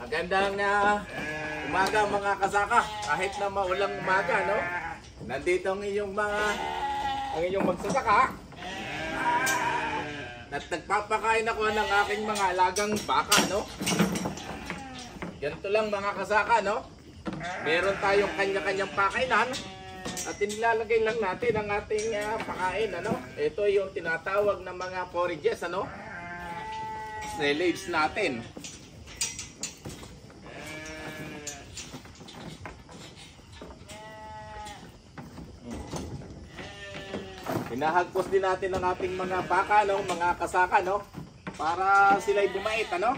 Magandang umaga mga kasaka. Kahit na maulang umaga, no? Nandito ang inyong magsasaka. At nagpapakain ako ng aking mga alagang baka, no? Ganito lang mga kasaka, no? Meron tayong kanya-kanyang pakainan. At inilalagay lang natin ang ating pakain, ano? Ito yung tinatawag na mga forages, ano? Silage natin. Hinahagpos din natin ang ating mga baka, no? Mga kasaka, no? Para sila'y bumait, ano?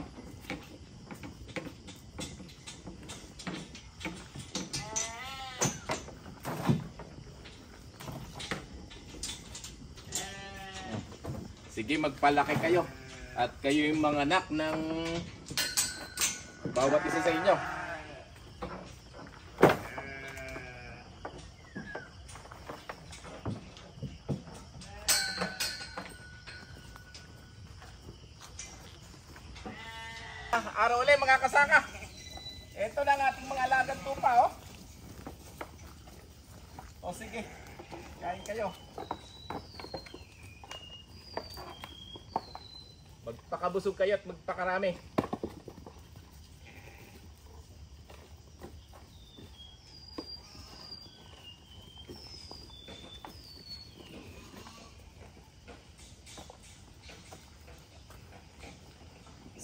Sige, magpalaki kayo. At kayo yung mga anak ng bawat isa sa inyo. Araw ulit mga kasaka. Ito na ang ating mga alagang tupa, oh. O sige, kain kayo. Magpakabusog kayo at magpakarami.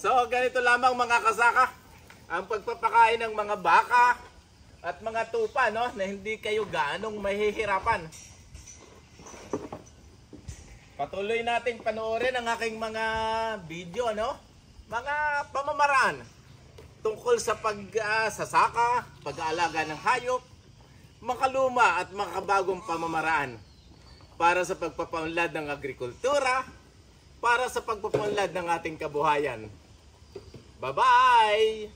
So ganito lamang mga kasaka ang pagpapakain ng mga baka at mga tupa, no, na hindi kayo gaanong mahihirapan. Patuloy nating panoorin ang aking mga video, no? Mga pamamaraan tungkol sa pagsasaka, pag-aalaga ng hayop, makaluma at makabagong pamamaraan para sa pagpapaunlad ng agrikultura, para sa pagpapaunlad ng ating kabuhayan. Bye-bye!